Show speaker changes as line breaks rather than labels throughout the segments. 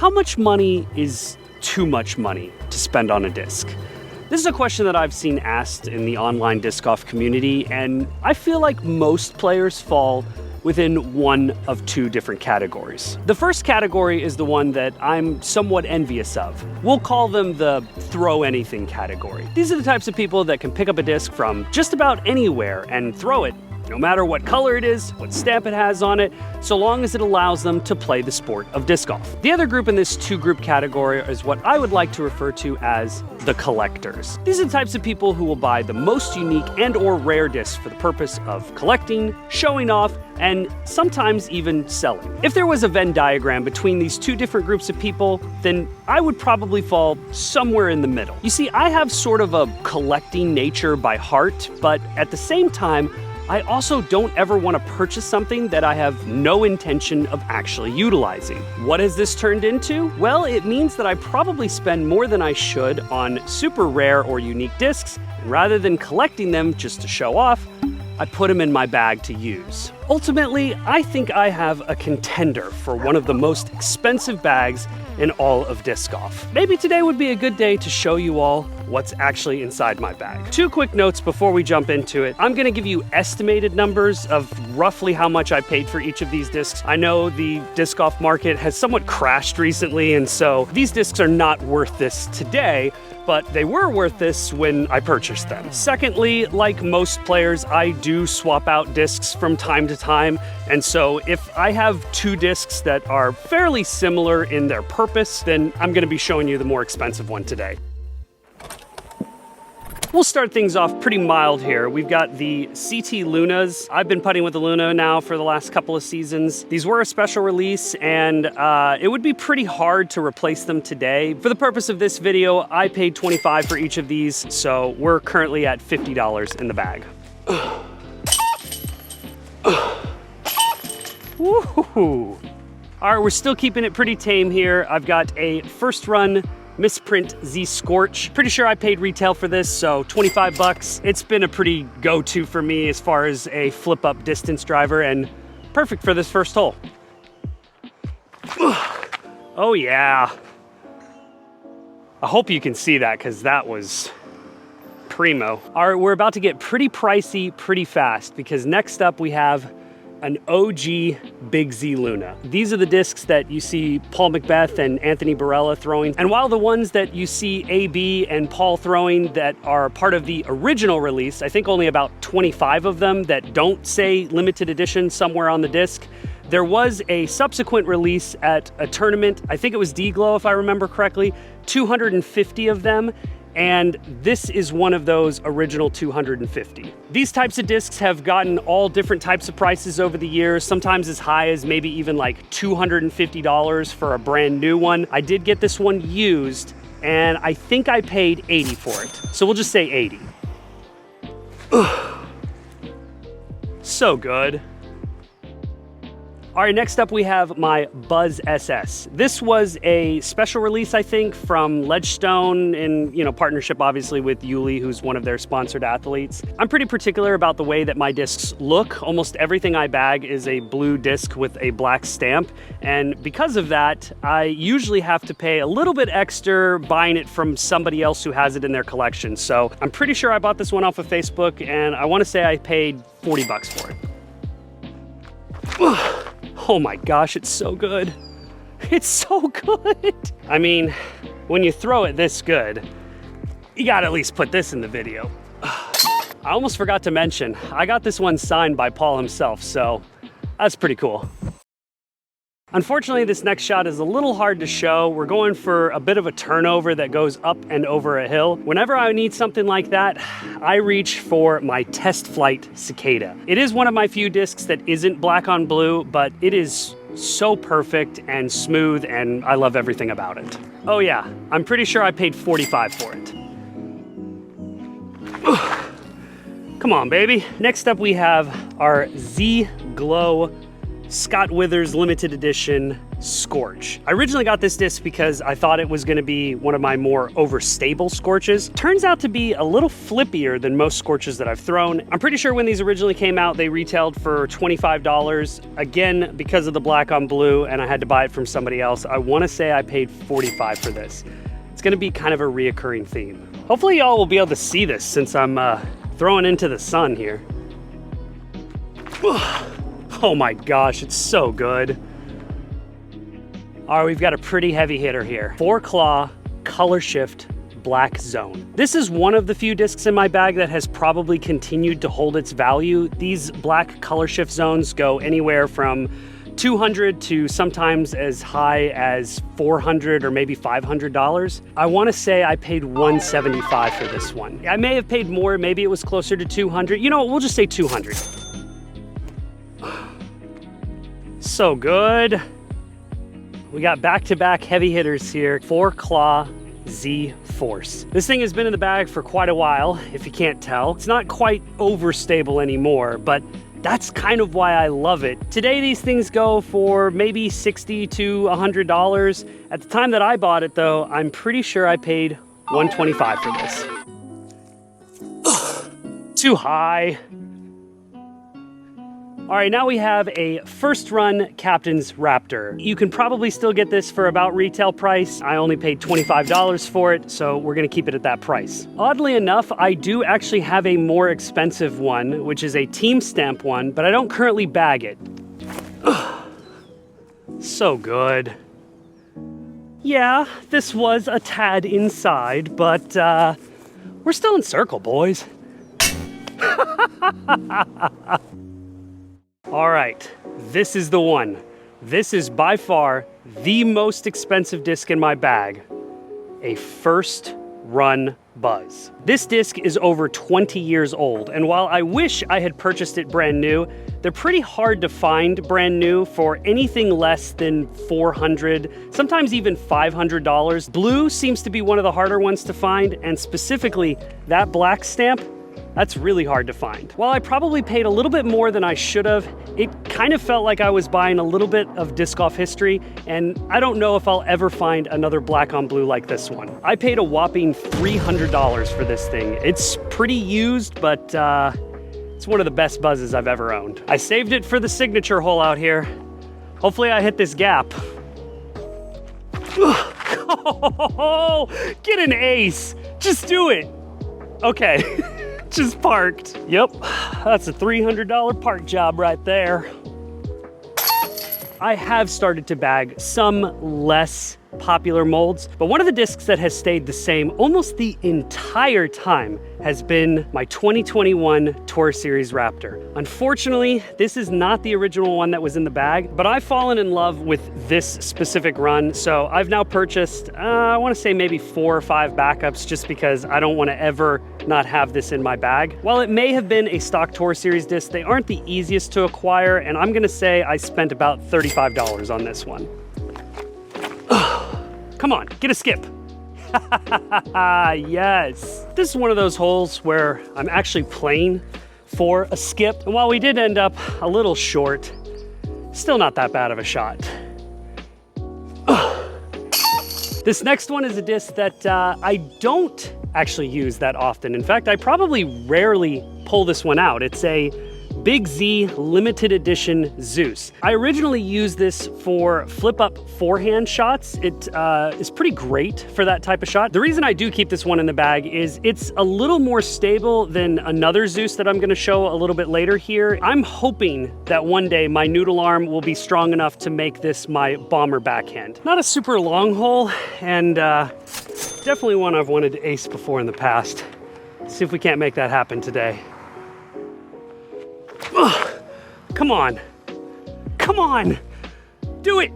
How much money is too much money to spend on a disc? This is a question that I've seen asked in the online disc golf community, and I feel like most players fall within one of two different categories. The first category is the one that I'm somewhat envious of. We'll call them the throw anything category. These are the types of people that can pick up a disc from just about anywhere and throw it, no matter what color it is, what stamp it has on it, so long as it allows them to play the sport of disc golf. The other group in this two-group category is what I would like to refer to as the collectors. These are the types of people who will buy the most unique and or rare discs for the purpose of collecting, showing off, and sometimes even selling. If there was a Venn diagram between these two different groups of people, then I would probably fall somewhere in the middle. You see, I have sort of a collecting nature by heart, but at the same time, I also don't ever want to purchase something that I have no intention of actually utilizing. What has this turned into? Well, it means that I probably spend more than I should on super rare or unique discs, and rather than collecting them just to show off, I put them in my bag to use. Ultimately, I think I have a contender for one of the most expensive bags in all of disc golf. Maybe today would be a good day to show you all what's actually inside my bag. Two quick notes before we jump into it. I'm gonna give you estimated numbers of roughly how much I paid for each of these discs. I know the disc golf market has somewhat crashed recently, and so these discs are not worth this today, but they were worth this when I purchased them. Secondly, like most players, I do swap out discs from time to time, and so if I have two discs that are fairly similar in their purpose, then I'm gonna be showing you the more expensive one today. We'll start things off pretty mild here. We've got the CT Lunas. I've been putting with the Luna now for the last couple of seasons. These were a special release, and it would be pretty hard to replace them today. For the purpose of this video, I paid $25 for each of these, so we're currently at $50 in the bag. Woohoo! All right, we're still keeping it pretty tame here. I've got a first run Misprint Z Scorch. Pretty sure I paid retail for this, so 25 bucks. It's been a pretty go-to for me as far as a flip-up distance driver, and perfect for this first hole. Oh yeah. I hope you can see that, because that was primo. All right, we're about to get pretty pricey pretty fast, because next up we have an OG Big Z Luna. These are the discs that you see Paul McBeth and Anthony Barella throwing. And while the ones that you see AB and Paul throwing that are part of the original release, I think only about 25 of them that don't say limited edition somewhere on the disc, there was a subsequent release at a tournament, I think it was D-Glow if I remember correctly, 250 of them, and this is one of those original 250. These types of discs have gotten all different types of prices over the years, sometimes as high as maybe even like $250 for a brand new one. I did get this one used, and I think I paid 80 for it. So we'll just say 80. So good. All right, next up we have my Buzz SS. This was a special release, I think, from Ledgestone in partnership obviously with Yuli, who's one of their sponsored athletes. I'm pretty particular about the way that my discs look. Almost everything I bag is a blue disc with a black stamp, and because of that, I usually have to pay a little bit extra buying it from somebody else who has it in their collection. So I'm pretty sure I bought this one off of Facebook, and I want to say I paid 40 bucks for it. Oh my gosh, it's so good. It's so good. I mean, when you throw it this good, you gotta at least put this in the video. I almost forgot to mention, I got this one signed by Paul himself, so that's pretty cool. Unfortunately, this next shot is a little hard to show. We're going for a bit of a turnover that goes up and over a hill. Whenever I need something like that, I reach for my Test Flight Cicada. It is one of my few discs that isn't black on blue, but it is so perfect and smooth, and I love everything about it. Oh yeah, I'm pretty sure I paid 45 for it. Come on, baby. Next up we have our Z Glow Scott Withers limited edition Scorch. I originally got this disc because I thought it was gonna be one of my more overstable Scorches. Turns out to be a little flippier than most Scorches that I've thrown. I'm pretty sure when these originally came out, they retailed for $25. Again, because of the black on blue, and I had to buy it from somebody else, I wanna say I paid $45 for this. It's gonna be kind of a reoccurring theme. Hopefully y'all will be able to see this since I'm throwing into the sun here. Oh my gosh, it's so good. All right, we've got a pretty heavy hitter here. 4-claw, color shift, black zone. This is one of the few discs in my bag that has probably continued to hold its value. These black color shift zones go anywhere from $200 to sometimes as high as $400 or maybe $500. I wanna say I paid $175 for this one. I may have paid more, maybe it was closer to $200. You know what, we'll just say $200. So good. We got back-to-back heavy hitters here. 4-claw Z Force. This thing has been in the bag for quite a while, if you can't tell. It's not quite overstable anymore, but that's kind of why I love it. Today, these things go for maybe $60 to $100. At the time that I bought it though, I'm pretty sure I paid $125 for this. Too high. All right, now we have a first run Captain's Raptor. You can probably still get this for about retail price. I only paid $25 for it, so we're gonna keep it at that price. Oddly enough, I do actually have a more expensive one, which is a team stamp one, but I don't currently bag it. So good. Yeah, this was a tad inside, but we're still in circle, boys. All right, this is the one. This is by far the most expensive disc in my bag, a first run Buzz. This disc is over 20 years old, and while I wish I had purchased it brand new, they're pretty hard to find brand new for anything less than $400, sometimes even $500. Blue seems to be one of the harder ones to find, and specifically that black stamp, that's really hard to find. While I probably paid a little bit more than I should have, it kind of felt like I was buying a little bit of disc golf history, and I don't know if I'll ever find another black on blue like this one. I paid a whopping $300 for this thing. It's pretty used, but it's one of the best buzzes I've ever owned. I saved it for the signature hole out here. Hopefully I hit this gap. Oh, get an ace. Just do it. Okay. Just parked. Yep, that's a $300 park job right there. I have started to bag some less popular molds, but one of the discs that has stayed the same almost the entire time has been my 2021 Tour Series Raptor. Unfortunately, this is not the original one that was in the bag, but I've fallen in love with this specific run, so I've now purchased, I wanna say maybe 4 or 5 backups just because I don't wanna ever not have this in my bag. While it may have been a stock Tour Series disc, they aren't the easiest to acquire, and I'm gonna say I spent about $35 on this one. Come on, get a skip. Yes. This is one of those holes where I'm actually playing for a skip. And while we did end up a little short, still not that bad of a shot. This next one is a disc that I don't actually use that often. In fact, I probably rarely pull this one out. It's a Big Z limited edition Zeus. I originally used this for flip up forehand shots. It is pretty great for that type of shot. The reason I do keep this one in the bag is it's a little more stable than another Zeus that I'm gonna show a little bit later here. I'm hoping that one day my noodle arm will be strong enough to make this my bomber backhand. Not a super long hole, and definitely one I've wanted to ace before in the past. See if we can't make that happen today. Come on. Come on. Do it.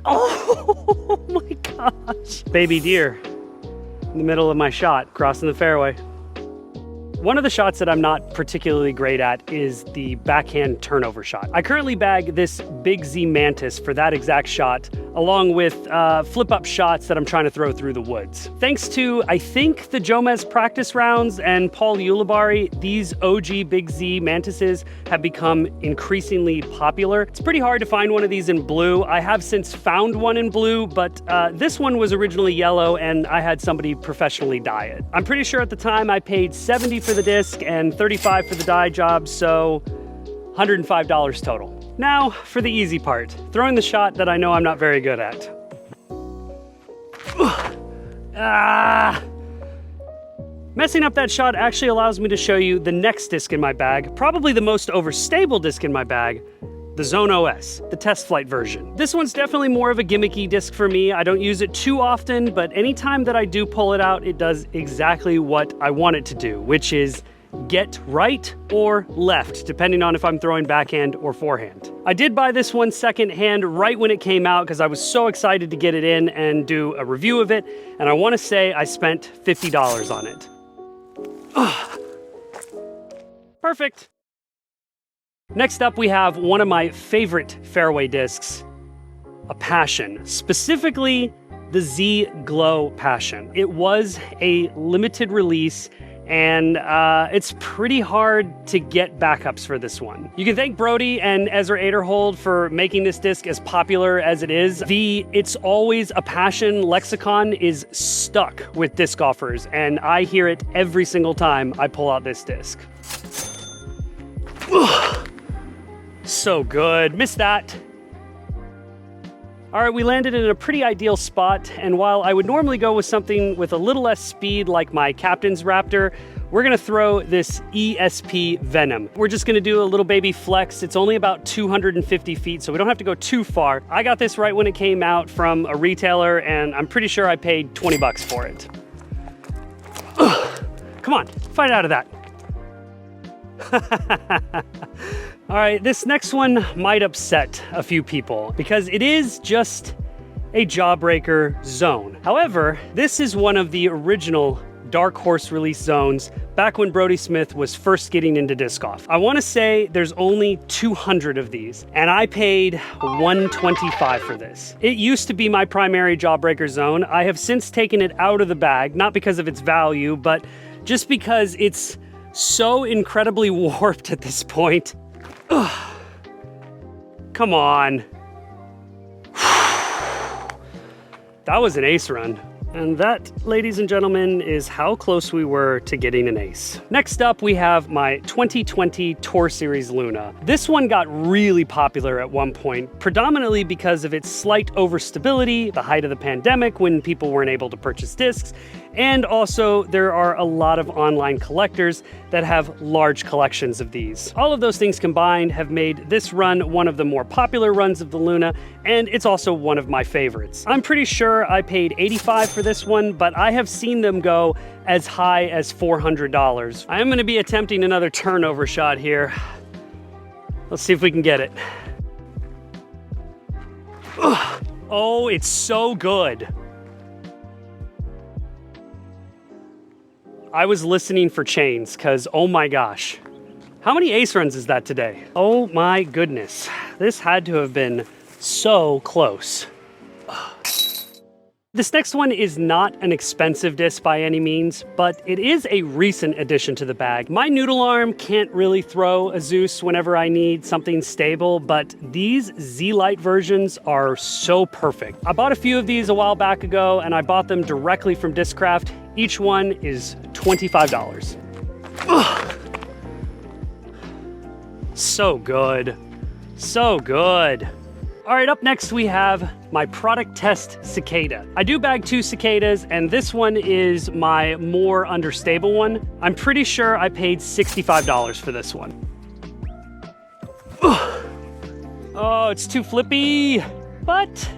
Oh my gosh. Baby deer in the middle of my shot, crossing the fairway. One of the shots that I'm not particularly great at is the backhand turnover shot. I currently bag this Big Z Mantis for that exact shot, along with flip-up shots that I'm trying to throw through the woods. Thanks to, I think, the Jomez practice rounds and Paul Ulibarri, these OG Big Z Mantises have become increasingly popular. It's pretty hard to find one of these in blue. I have since found one in blue, but this one was originally yellow and I had somebody professionally dye it. I'm pretty sure at the time I paid $70 for the disc and $35 for the dye job, so $105 total. Now for the easy part, throwing the shot that I know I'm not very good at. Messing up that shot actually allows me to show you the next disc in my bag, probably the most overstable disc in my bag, the Zone OS, the test flight version. This one's definitely more of a gimmicky disc for me. I don't use it too often, but anytime that I do pull it out, it does exactly what I want it to do, which is get right or left, depending on if I'm throwing backhand or forehand. I did buy this one secondhand right when it came out because I was so excited to get it in and do a review of it, and I want to say I spent $50 on it. Perfect. Next up, we have one of my favorite fairway discs, a Passion, specifically the Z Glow Passion. It was a limited release, and it's pretty hard to get backups for this one. You can thank Brody and Ezra Aderhold for making this disc as popular as it is. The "it's always a passion" lexicon is stuck with disc golfers, and I hear it every single time I pull out this disc. So good, missed that. All right, we landed in a pretty ideal spot, and while I would normally go with something with a little less speed like my Captain's Raptor, we're gonna throw this ESP Venom. We're just gonna do a little baby flex. It's only about 250 feet, so we don't have to go too far. I got this right when it came out from a retailer, and I'm pretty sure I paid 20 bucks for it. Come on, fight out of that. All right, this next one might upset a few people because it is just a Jawbreaker zone. However, this is one of the original Dark Horse release zones back when Brody Smith was first getting into disc golf. I want to say there's only 200 of these, and I paid $125 for this. It used to be my primary Jawbreaker zone. I have since taken it out of the bag, not because of its value, but just because it's so incredibly warped at this point. Ugh. Come on. That was an ace run. And that, ladies and gentlemen, is how close we were to getting an ace. Next up, we have my 2020 Tour Series Luna. This one got really popular at one point, predominantly because of its slight overstability, the height of the pandemic when people weren't able to purchase discs, and also there are a lot of online collectors that have large collections of these. All of those things combined have made this run one of the more popular runs of the Luna, and it's also one of my favorites. I'm pretty sure I paid $85 for this one, but I have seen them go as high as $400. I am going to be attempting another turnover shot here. Let's see if we can get it. Ugh. Oh, it's so good. I was listening for chains because, oh my gosh. How many ace runs is that today? Oh my goodness. This had to have been so close. This next one is not an expensive disc by any means, but it is a recent addition to the bag. My noodle arm can't really throw a Zeus whenever I need something stable, but these Z-Lite versions are so perfect. I bought a few of these a while back ago, and I bought them directly from Discraft. Each one is $25. Ugh. So good. So good. All right, up next we have my product test cicada. I do bag two cicadas, and this one is my more understable one. I'm pretty sure I paid $65 for this one. Ugh. Oh, it's too flippy, but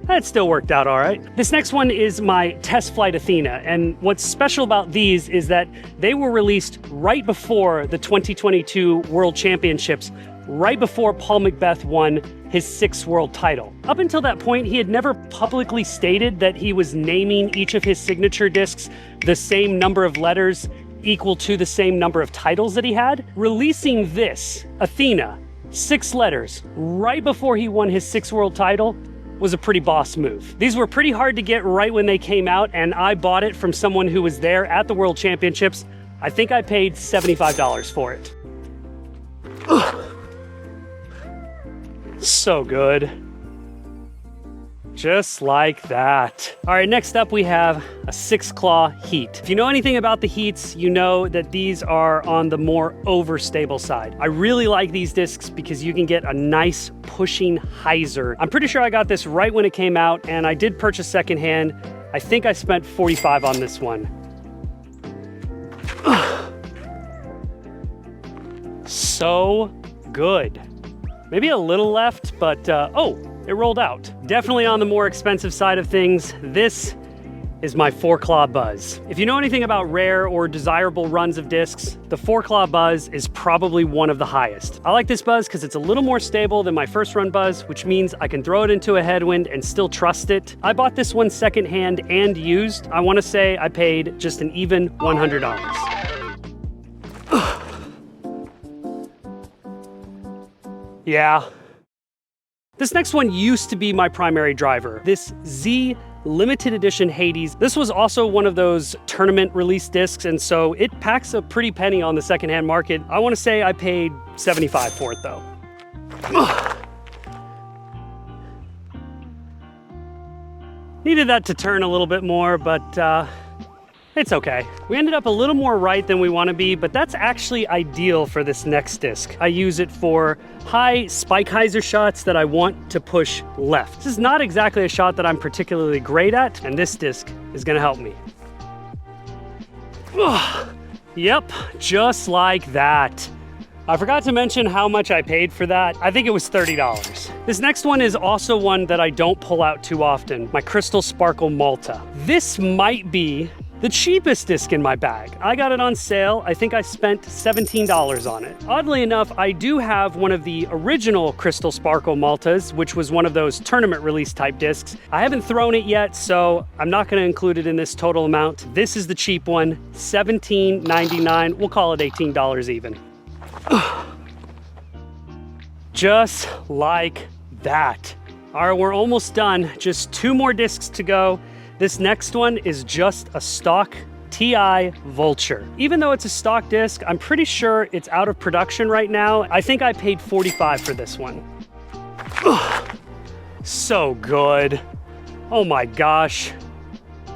that still worked out all right. This next one is my Test Flight Athena, and what's special about these is that they were released right before the 2022 World Championships, right before Paul McBeth won his 6th world title. Up until that point, he had never publicly stated that he was naming each of his signature discs the same number of letters equal to the same number of titles that he had. Releasing this, Athena, 6 letters, right before he won his 6th world title was a pretty boss move. These were pretty hard to get right when they came out, and I bought it from someone who was there at the World Championships. I think I paid $75 for it. So good. Just like that. All right, next up we have a 6-claw heat. If you know anything about the heats, you know that these are on the more overstable side. I really like these discs because you can get a nice pushing hyzer. I'm pretty sure I got this right when it came out, and I did purchase secondhand. I think I spent $45 on this one. So good. Maybe a little left, but oh, it rolled out. Definitely on the more expensive side of things. This is my 4-claw buzz. If you know anything about rare or desirable runs of discs, the 4-claw buzz is probably one of the highest. I like this buzz because it's a little more stable than my first run buzz, which means I can throw it into a headwind and still trust it. I bought this one secondhand and used. I want to say I paid just an even $100. Yeah. This next one used to be my primary driver. This Z limited edition Hades. This was also one of those tournament release discs, and so it packs a pretty penny on the secondhand market. I want to say I paid $75 for it though. Needed that to turn a little bit more, but it's okay. We ended up a little more right than we want to be, but that's actually ideal for this next disc. I use it for high spike hyzer shots that I want to push left. This is not exactly a shot that I'm particularly great at, and this disc is gonna help me. Yep, just like that. I forgot to mention how much I paid for that. I think it was $30. This next one is also one that I don't pull out too often, my Crystal Sparkle Malta. This might be the cheapest disc in my bag. I got it on sale. I think I spent $17 on it. Oddly enough, I do have one of the original Crystal Sparkle Maltas, which was one of those tournament release type discs. I haven't thrown it yet, so I'm not gonna include it in this total amount. This is the cheap one, $17.99. We'll call it $18 even. Just like that. All right, we're almost done. Just 2 more discs to go. This next one is just a stock TI Vulture. Even though it's a stock disc, I'm pretty sure it's out of production right now. I think I paid $45 for this one. So good. Oh my gosh.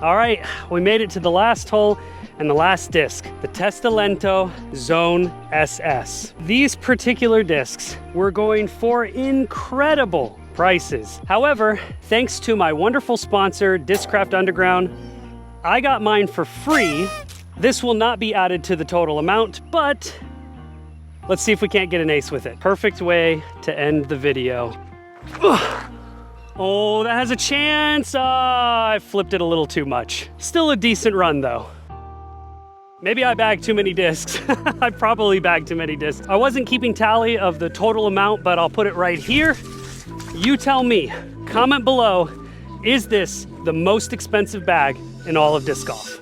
All right, we made it to the last hole and the last disc, the Testalento Zone SS. These particular discs were going for incredible prices. However, thanks to my wonderful sponsor, Discraft Underground, I got mine for free. This will not be added to the total amount, but let's see if we can't get an ace with it. Perfect way to end the video. Oh, that has a chance. I flipped it a little too much. Still a decent run though. Maybe I bagged too many discs. I probably bagged too many discs. I wasn't keeping tally of the total amount, but I'll put it right here. You tell me, comment below, is this the most expensive bag in all of disc golf?